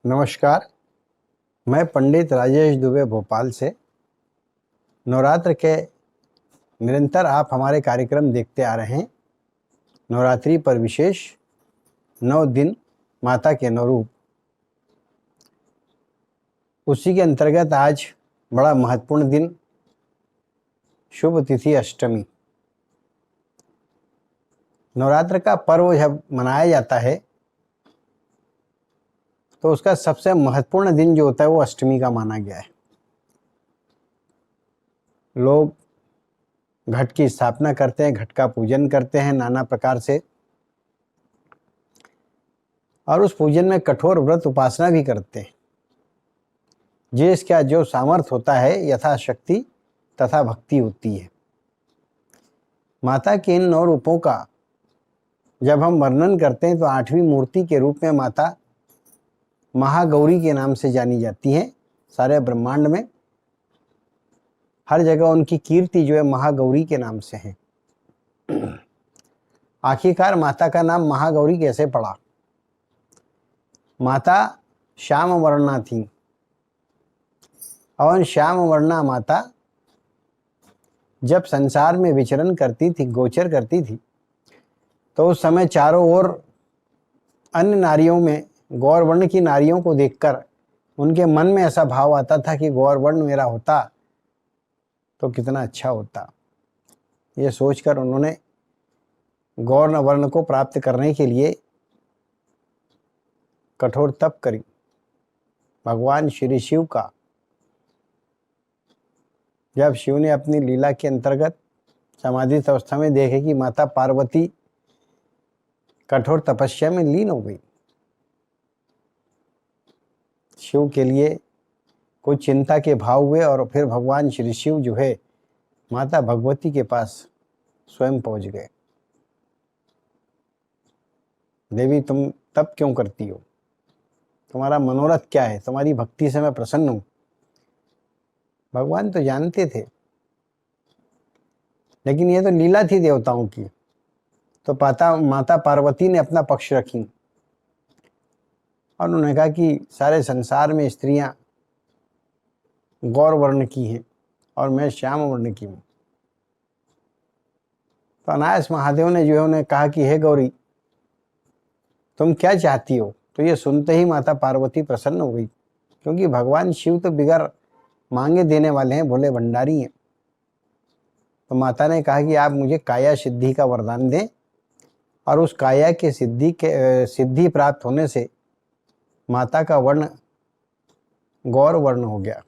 नमस्कार। मैं पंडित राजेश दुबे भोपाल से। नवरात्र के निरंतर आप हमारे कार्यक्रम देखते आ रहे हैं। नवरात्रि पर विशेष 9 दिन माता के 9 रूप, उसी के अंतर्गत आज बड़ा महत्वपूर्ण दिन, शुभ तिथि अष्टमी। नवरात्र का पर्व जब मनाया जाता है तो उसका सबसे महत्वपूर्ण दिन जो होता है वो अष्टमी का माना गया है। लोग घट की स्थापना करते हैं, घट का पूजन करते हैं नाना प्रकार से, और उस पूजन में कठोर व्रत उपासना भी करते हैं। जिसका जो सामर्थ्य होता है, यथाशक्ति तथा भक्ति होती है। माता के इन 9 रूपों का जब हम वर्णन करते हैं तो 8वीं मूर्ति के रूप में माता महागौरी के नाम से जानी जाती हैं। सारे ब्रह्मांड में हर जगह उनकी कीर्ति जो है महागौरी के नाम से है। आखिरकार माता का नाम महागौरी कैसे पड़ा? माता श्याम वर्णा थी, और श्याम वर्णा माता जब संसार में विचरण करती थी, गोचर करती थी, तो उस समय चारों ओर अन्य नारियों में गौर वर्ण की नारियों को देखकर उनके मन में ऐसा भाव आता था कि गौर वर्ण मेरा होता तो कितना अच्छा होता। ये सोचकर उन्होंने गौर वर्ण को प्राप्त करने के लिए कठोर तप करी। भगवान श्री शिव का जब शिव ने अपनी लीला के अंतर्गत समाधि अवस्था में देखे कि माता पार्वती कठोर तपस्या में लीन हो गई, शिव के लिए कुछ चिंता के भाव हुए, और फिर भगवान श्री शिव जो है माता भगवती के पास स्वयं पहुंच गए। देवी, तुम तप क्यों करती हो? तुम्हारा मनोरथ क्या है? तुम्हारी भक्ति से मैं प्रसन्न हूं। भगवान तो जानते थे, लेकिन ये तो लीला थी देवताओं की। तो माता पार्वती ने अपना पक्ष रखी और उन्होंने कहा कि सारे संसार में स्त्रियां गौर वर्ण की हैं और मैं श्याम वर्ण की हूं। तो अनायास महादेव ने जो है उन्हें कहा कि हे गौरी, तुम क्या चाहती हो? तो ये सुनते ही माता पार्वती प्रसन्न हो गई, क्योंकि भगवान शिव तो बिगर मांगे देने वाले हैं, भोले भंडारी हैं। तो माता ने कहा कि आप मुझे काया सिद्धि का वरदान दें, और उस काया के सिद्धि प्राप्त होने से माता का वर्ण गौर वर्ण हो गया।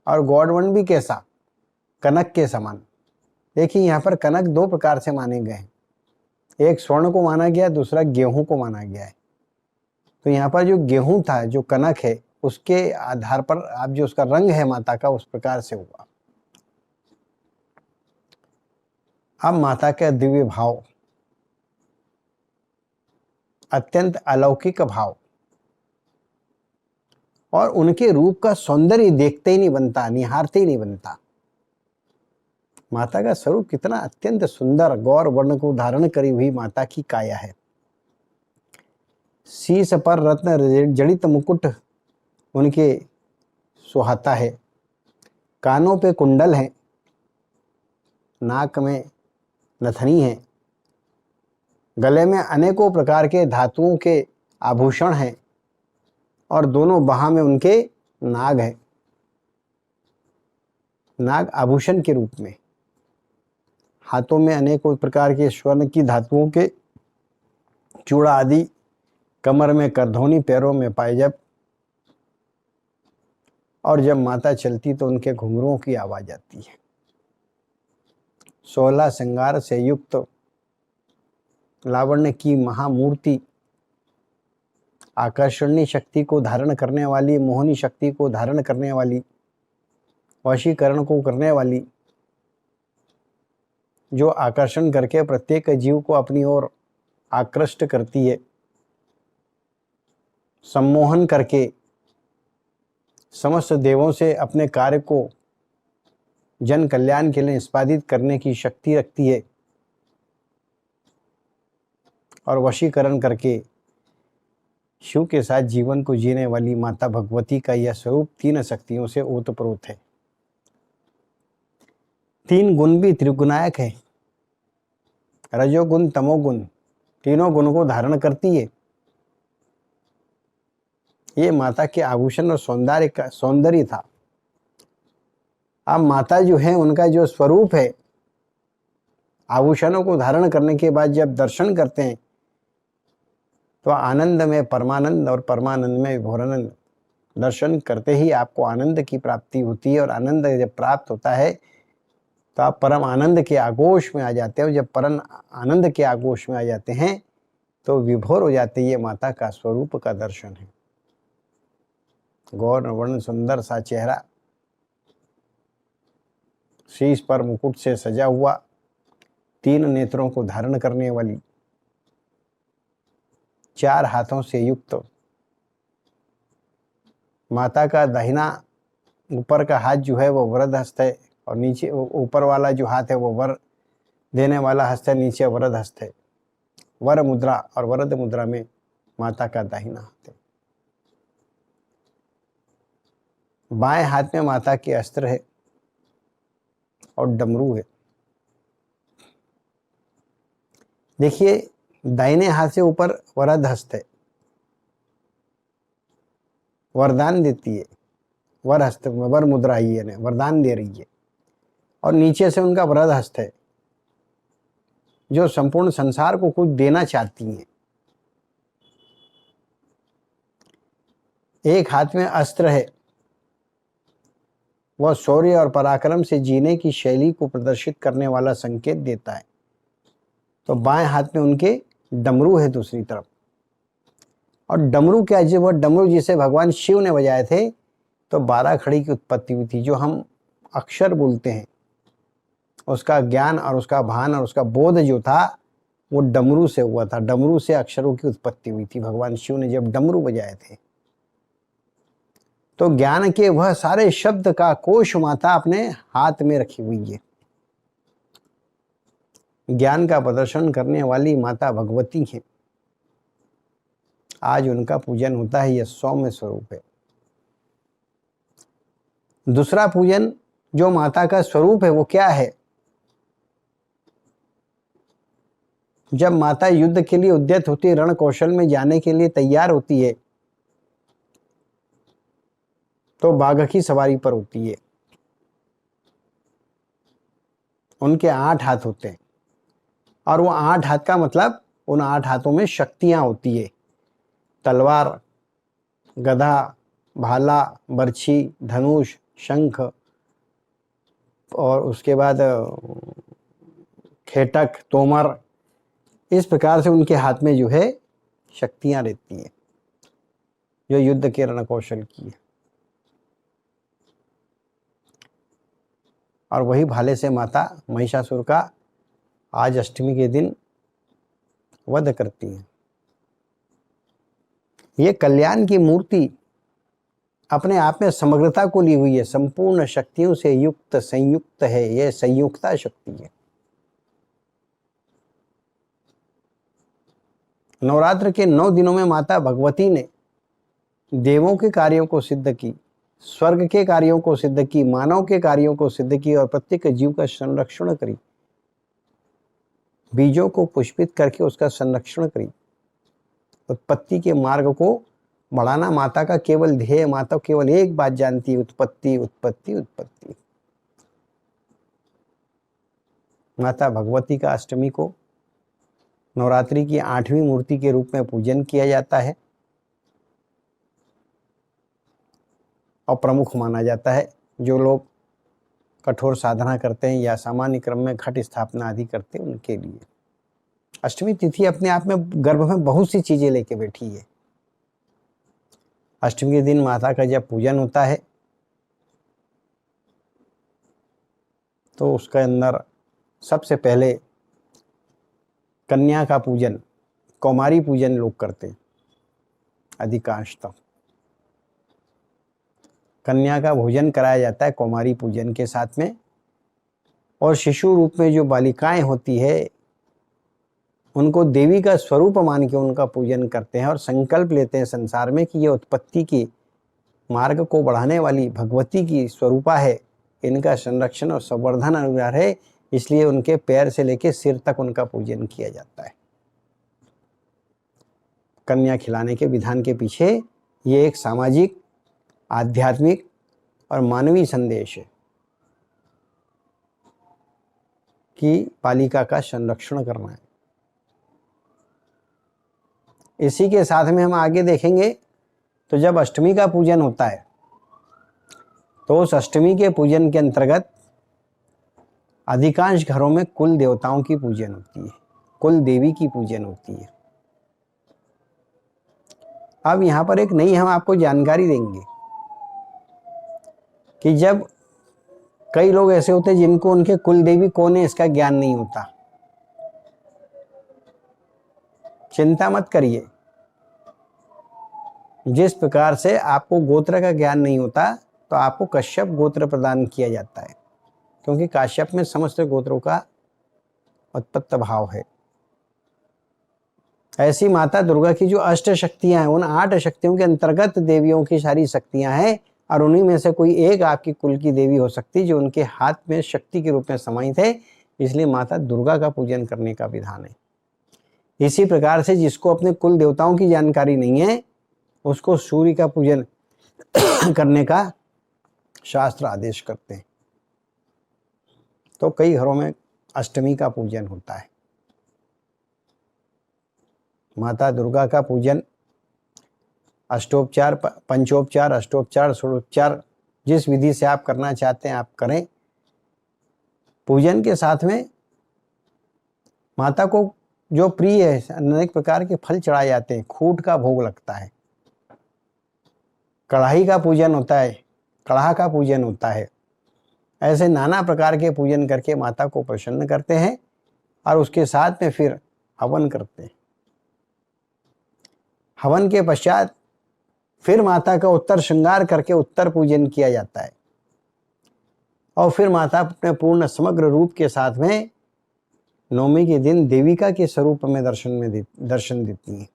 और गौर वर्ण भी कैसा? कनक के समान। देखिए, यहाँ पर कनक 2 प्रकार से माने गए हैं। एक स्वर्ण को माना गया, दूसरा गेहूं को माना गया है। तो यहाँ पर जो गेहूं था, जो कनक है, उसके आधार पर आप जो उसका रंग है माता का, उस प्रकार से हुआ। अब माता का दिव्य भाव, अत्यंत अलौकिक भाव, और उनके रूप का सौंदर्य देखते ही नहीं बनता, निहारते ही नहीं बनता। माता का स्वरूप कितना अत्यंत सुंदर, गौर वर्ण को धारण करी हुई माता की काया है। शीश पर रत्न जड़ित मुकुट उनके सुहाता है, कानों पे कुंडल है, नाक में नथनी है, गले में अनेकों प्रकार के धातुओं के आभूषण हैं, और दोनों बाह में उनके नाग है, नाग आभूषण के रूप में। हाथों में अनेकों प्रकार के स्वर्ण की धातुओं के चूड़ा आदि, कमर में करधौनी, पैरों में पायजब, और जब माता चलती तो उनके घुंघरुओं की आवाज आती है। 16 श्रृंगार से युक्त लावण्य की महामूर्ति, आकर्षणीय शक्ति को धारण करने वाली, मोहनी शक्ति को धारण करने वाली, वशीकरण को करने वाली, जो आकर्षण करके प्रत्येक जीव को अपनी ओर आकृष्ट करती है, सम्मोहन करके समस्त देवों से अपने कार्य को जन कल्याण के लिए निष्पादित करने की शक्ति रखती है, और वशीकरण करके शिव के साथ जीवन को जीने वाली माता भगवती का यह स्वरूप 3 शक्तियों से ओतप्रोत है। 3 गुण भी त्रिगुणायक है। रजोगुण, तमोगुण, तीनों गुणों को धारण करती है। ये माता के आभूषण और सौंदर्य था। अब माता जो है उनका जो स्वरूप है, आभूषणों को धारण करने के बाद जब दर्शन करते हैं तो आनंद में परमानंद और परमानंद में विभोरानंद। दर्शन करते ही आपको आनंद की प्राप्ति होती है और आनंद जब प्राप्त होता है तो आप परम आनंद के आगोश में आ जाते हो। जब परम आनंद के आगोश में आ जाते हैं तो विभोर हो जाते हैं। ये माता का स्वरूप का दर्शन है। गौर वर्ण सुंदर सा चेहरा, शीश पर मुकुट से सजा हुआ, 3 नेत्रों को धारण करने वाली, 4 हाथों से युक्त। माता का दाहिना ऊपर का हाथ जो है वो वरद हस्त है और नीचे ऊपर वाला जो हाथ है वो वर देने वाला हस्त है, नीचे वरद हस्त है। वर मुद्रा और वरद मुद्रा में माता का दाहिना हाथ है। बाएं हाथ में माता के अस्त्र है और डमरू है। देखिए, दाहिने हाथ से ऊपर वरद हस्त है, वरदान देती है। वर हस्त में वर मुद्रा ही है, वरदान दे रही है। और नीचे से उनका वरद हस्त है जो संपूर्ण संसार को कुछ देना चाहती हैं। एक हाथ में अस्त्र है, वह शौर्य और पराक्रम से जीने की शैली को प्रदर्शित करने वाला संकेत देता है। तो बाएं हाथ में उनके डमरू है दूसरी तरफ। और डमरू क्या है? वह डमरू जिसे भगवान शिव ने बजाए थे तो 12 खड़ी की उत्पत्ति हुई थी। जो हम अक्षर बोलते हैं उसका ज्ञान और उसका भान और उसका बोध जो था वो डमरू से हुआ था। डमरू से अक्षरों की उत्पत्ति हुई थी। भगवान शिव ने जब डमरू बजाए थे तो ज्ञान के वह सारे शब्द का कोश माता अपने हाथ में रखी हुई है। ज्ञान का प्रदर्शन करने वाली माता भगवती है। आज उनका पूजन होता है। यह सौम्य स्वरूप है। दूसरा पूजन जो माता का स्वरूप है वो क्या है? जब माता युद्ध के लिए उद्यत होती है, रण कौशल में जाने के लिए तैयार होती है तो बाघ की सवारी पर होती है। उनके 8 हाथ होते हैं और वो 8 हाथ का मतलब उन 8 हाथों में शक्तियां होती है। तलवार, गदा, भाला, बर्छी, धनुष, शंख और उसके बाद खेटक, तोमर। इस प्रकार से उनके हाथ में जो है शक्तियां रहती हैं जो युद्ध के रण कौशल की है। और वही भाले से माता महिषासुर का आज अष्टमी के दिन वध करती है। ये कल्याण की मूर्ति अपने आप में समग्रता को ली हुई है। संपूर्ण शक्तियों से युक्त संयुक्त है। यह संयुक्ता शक्ति है। नवरात्र के 9 दिनों में माता भगवती ने देवों के कार्यों को सिद्ध की, स्वर्ग के कार्यों को सिद्ध की, मानव के कार्यों को सिद्ध की और प्रत्येक जीव का संरक्षण करी। बीजों को पुष्पित करके उसका संरक्षण करी। उत्पत्ति के मार्ग को बढ़ाना माता का केवल ध्येय। माता केवल एक बात जानती है, उत्पत्ति उत्पत्ति उत्पत्ति। माता भगवती का अष्टमी को नवरात्रि की 8वीं मूर्ति के रूप में पूजन किया जाता है और प्रमुख माना जाता है। जो लोग कठोर साधना करते हैं या सामान्य क्रम में घट स्थापना आदि करते हैं उनके लिए अष्टमी तिथि अपने आप में गर्भ में बहुत सी चीजें लेके बैठी है। अष्टमी के दिन माता का जब पूजन होता है तो उसके अंदर सबसे पहले कन्या का पूजन, कौमारी पूजन लोग करते हैं अधिकांशतः। कन्या का भोजन कराया जाता है कौमारी पूजन के साथ में। और शिशु रूप में जो बालिकाएं होती है उनको देवी का स्वरूप मान के उनका पूजन करते हैं और संकल्प लेते हैं संसार में कि ये उत्पत्ति की मार्ग को बढ़ाने वाली भगवती की स्वरूपा है, इनका संरक्षण और संवर्धन अनिवार्य है, इसलिए उनके पैर से लेकर सिर तक उनका पूजन किया जाता है। कन्या खिलाने के विधान के पीछे ये एक सामाजिक, आध्यात्मिक और मानवीय संदेश है कि बालिका का संरक्षण करना है। इसी के साथ में हम आगे देखेंगे तो जब अष्टमी का पूजन होता है तो उस अष्टमी के पूजन के अंतर्गत अधिकांश घरों में कुल देवताओं की पूजन होती है, कुल देवी की पूजन होती है। अब यहाँ पर एक नई हम आपको जानकारी देंगे कि जब कई लोग ऐसे होते हैं जिनको उनके कुल देवी कौन है इसका ज्ञान नहीं होता। चिंता मत करिए, जिस प्रकार से आपको गोत्र का ज्ञान नहीं होता तो आपको कश्यप गोत्र प्रदान किया जाता है, क्योंकि काश्यप में समस्त गोत्रों का उत्पत्त भाव है। ऐसी माता दुर्गा की जो अष्ट शक्तियां हैं, उन 8 शक्तियों के अंतर्गत देवियों की सारी शक्तियां हैं और उन्हीं में से कोई एक आपकी कुल की देवी हो सकती जो उनके हाथ में शक्ति के रूप में समाहित है, इसलिए माता दुर्गा का पूजन करने का विधान है। इसी प्रकार से जिसको अपने कुल देवताओं की जानकारी नहीं है उसको सूर्य का पूजन करने का शास्त्र आदेश करते हैं। तो कई घरों में अष्टमी का पूजन होता है। माता दुर्गा का पूजन अष्टोपचार, पंचोपचार, अष्टोपचार, षोडोपचार, जिस विधि से आप करना चाहते हैं आप करें। पूजन के साथ में माता को जो प्रिय है अनेक प्रकार के फल चढ़ाए जाते हैं। खूट का भोग लगता है, कढ़ाई का पूजन होता है, कढ़ा का पूजन होता है। ऐसे नाना प्रकार के पूजन करके माता को प्रसन्न करते हैं और उसके साथ में फिर हवन करते हैं। हवन के पश्चात फिर माता का उत्तर श्रृंगार करके उत्तर पूजन किया जाता है और फिर माता अपने पूर्ण समग्र रूप के साथ में नवमी के दिन देविका के स्वरूप में दर्शन देती हैं।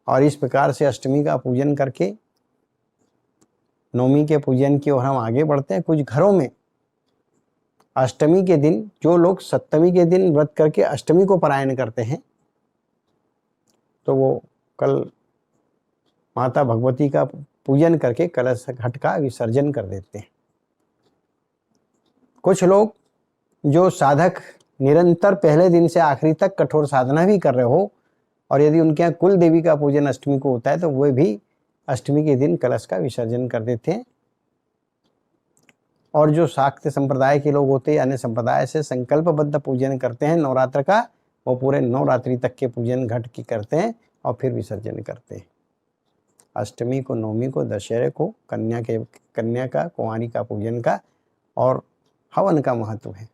और इस प्रकार से अष्टमी का पूजन करके नवमी के पूजन की ओर हम आगे बढ़ते हैं। कुछ घरों में अष्टमी के दिन जो लोग सप्तमी के दिन व्रत करके अष्टमी को पारायण करते हैं तो वो कल माता भगवती का पूजन करके कलश घट का विसर्जन कर देते हैं। कुछ लोग जो साधक निरंतर पहले दिन से आखिरी तक कठोर साधना भी कर रहे हो और यदि उनके यहाँ कुल देवी का पूजन अष्टमी को होता है तो वे भी अष्टमी के दिन कलश का विसर्जन कर देते हैं। और जो शाक्त संप्रदाय के लोग होते हैं, अन्य संप्रदाय से संकल्पबद्ध पूजन करते हैं नवरात्र का, वो पूरे नवरात्रि तक के पूजन घट की करते हैं और फिर विसर्जन करते हैं। अष्टमी को, नवमी को, दशहरे को कन्या का, कुंवारी का पूजन का और हवन का महत्व है।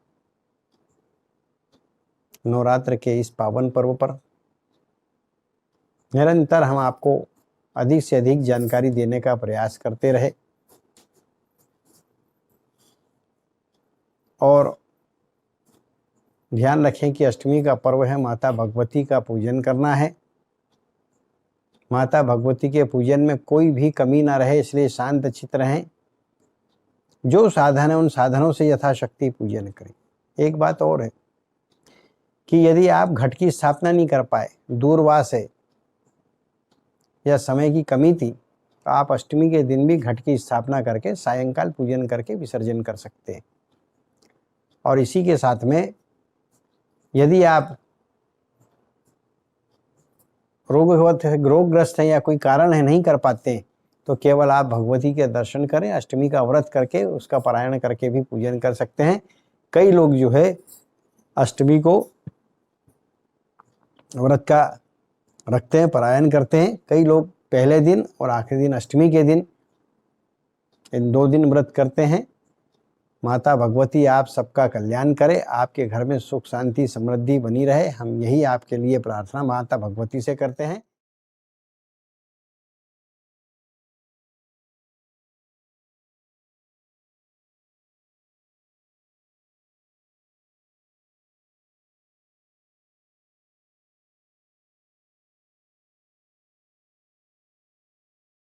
नवरात्र के इस पावन पर्व पर निरंतर हम आपको अधिक से अधिक जानकारी देने का प्रयास करते रहे और ध्यान रखें कि अष्टमी का पर्व है, माता भगवती का पूजन करना है। माता भगवती के पूजन में कोई भी कमी ना रहे, इसलिए शांत चित्त रहें। जो साधन है उन साधनों से यथाशक्ति पूजन करें। एक बात और है कि यदि आप घट की स्थापना नहीं कर पाए, दूरवास है या समय की कमी थी, तो आप अष्टमी के दिन भी घट की स्थापना करके सायंकाल पूजन करके विसर्जन कर सकते हैं। और इसी के साथ में यदि आप रोगग्रस्त हैं या कोई कारण है नहीं कर पाते हैं तो केवल आप भगवती के दर्शन करें, अष्टमी का व्रत करके उसका पारायण करके भी पूजन कर सकते हैं। कई लोग जो है अष्टमी को व्रत का रखते हैं, पारायण करते हैं। कई लोग पहले दिन और आखिरी दिन अष्टमी के दिन इन 2 दिन व्रत करते हैं। माता भगवती आप सबका कल्याण करे, आपके घर में सुख शांति समृद्धि बनी रहे, हम यही आपके लिए प्रार्थना माता भगवती से करते हैं।